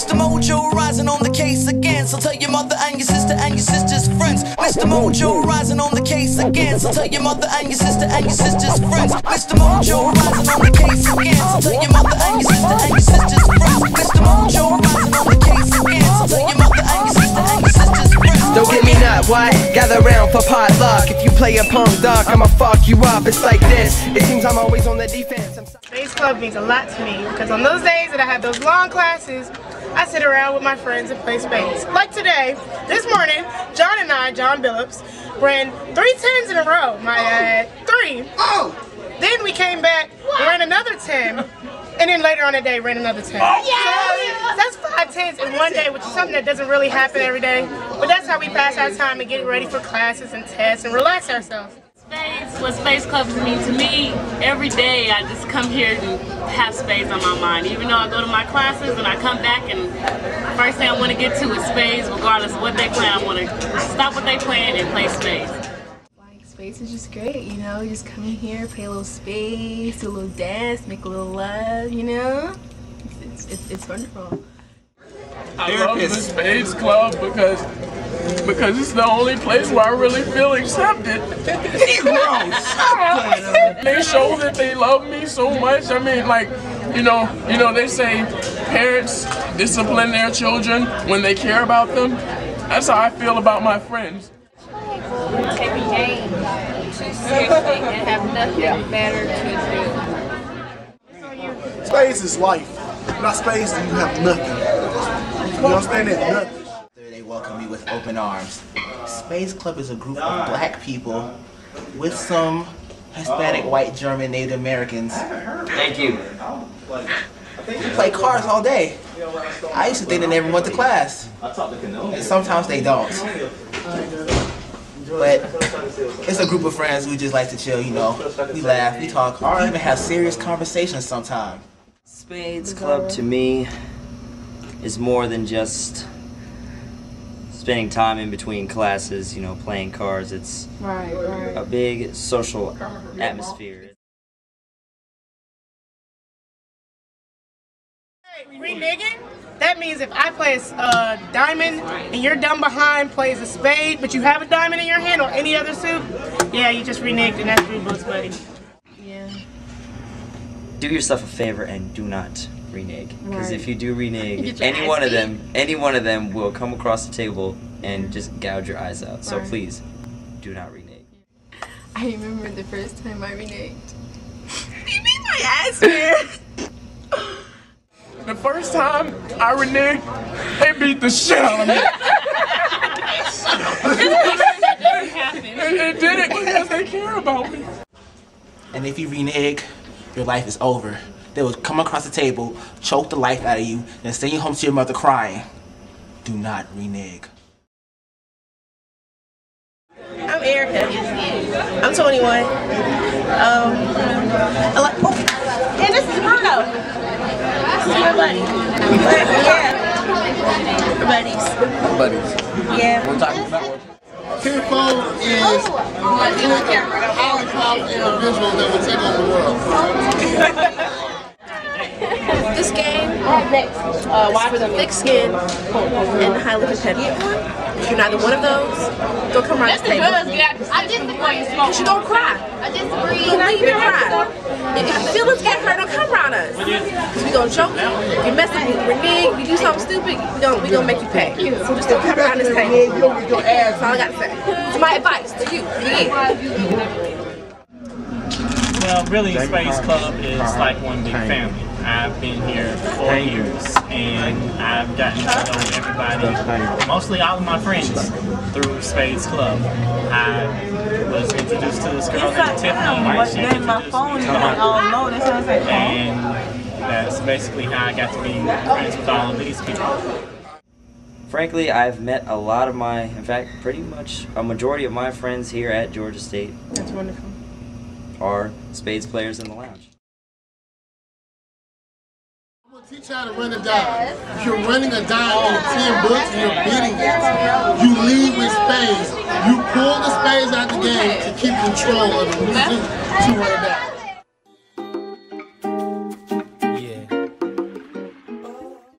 Mr. Mojo rising on the case again, so tell your mother and your sister and your sister's friends. Mr. Mojo rising on the case again, so tell your mother and your sister and your sister's friends. Mr. Mojo rising on the case again, so tell your mother and your sister and your sister's friends. Mr. Mojo rising on the case again, so tell your mother and your sister and your sister's friends. Don't get me nut, what? Gather round for potluck. If you play a punk duck, I'ma fuck you up. It's like this, it seems I'm always on the defense. Spades Club means a lot to me because on those days that I have those long classes, I sit around with my friends and play spades. Like today, this morning, John and I, John Billups, ran 3 10s in a row. My 3. Oh! Then we came back, ran another 10, and then later on the day ran another 10. So that's 5 10s in one day, which is something that doesn't really happen every day. But that's how we pass our time and get ready for classes and tests and relax ourselves. Spades, what Spades Club means to me, every day I just come here to have spades on my mind. Even though I go to my classes and I come back and first thing I want to get to is spades, regardless of what they play. I want to stop what they playing and play spades. Like, spades is just great, you know, you just come in here, play a little spades, do a little dance, make a little love, you know? It's wonderful. I love the Spades Club because it's the only place where I really feel accepted. They show that they love me so much. I mean, like, you know, they say parents discipline their children when they care about them. That's how I feel about my friends. Take a game too seriously and have nothing better to do. Spades is life. Without spades, you have nothing. You understand that? Nothing. They welcome me with open arms. Spades Club is a group of black people with some Hispanic, white, German, Native Americans. Thank you. We play cards all day. I used to think they never went to class. And sometimes they don't. But it's a group of friends who just like to chill, you know. We laugh, we talk, we even have serious conversations sometimes. Spades Club to me is more than just spending time in between classes, you know, playing cards. It's a big social atmosphere. Reneging? That means if I play a diamond and your dumb behind plays a spade, but you have a diamond in your hand or any other suit, yeah, you just reneged and that's 3 books, buddy. Yeah. Do yourself a favor and do not renege. Because if you do renege, any one of them will come across the table and just gouge your eyes out. So please, do not renege. I remember the first time I reneged. He beat my ass, man. The first time I reneged, they beat the shit out of me. They did it because they care about me. And if you renege, your life is over. They will come across the table, choke the life out of you, and send you home to your mother crying. Do not renege. I'm Erica. I'm 21. And this is Bruno. This is my buddy. Yeah. We're buddies. Yeah. We're talking about Tenfold is a highly powerful individual that will take over the world. This game is for the thick skin and the highly competitive. If you're neither one of those, don't come around this table. I disagree. She gonna cry. I disagree. You leave and cry. If your feelings get hurt, don't come around us. Because we gonna choke you. If you mess up, you renege, you do something stupid, we gonna make you pay. So just don't come around this table. That's all I gotta say. It's my advice to you. Well, really, Spades Club is like one big family. I've been here 4 years, and I've gotten to know everybody, mostly all of my friends, through Spades Club. I was introduced to this girl named Tiffany. She introduced me to her, and that's basically how I got to be friends with all of these people. Frankly, I've met a lot of in fact, pretty much a majority of my friends here at Georgia State. That's wonderful. Are spades players in the lounge. I'm going to teach you how to run a dime. If you're running a dime in 10 books and you're bidding it, you lead with spades. You pull the spades out the game to keep control of the to run a dime.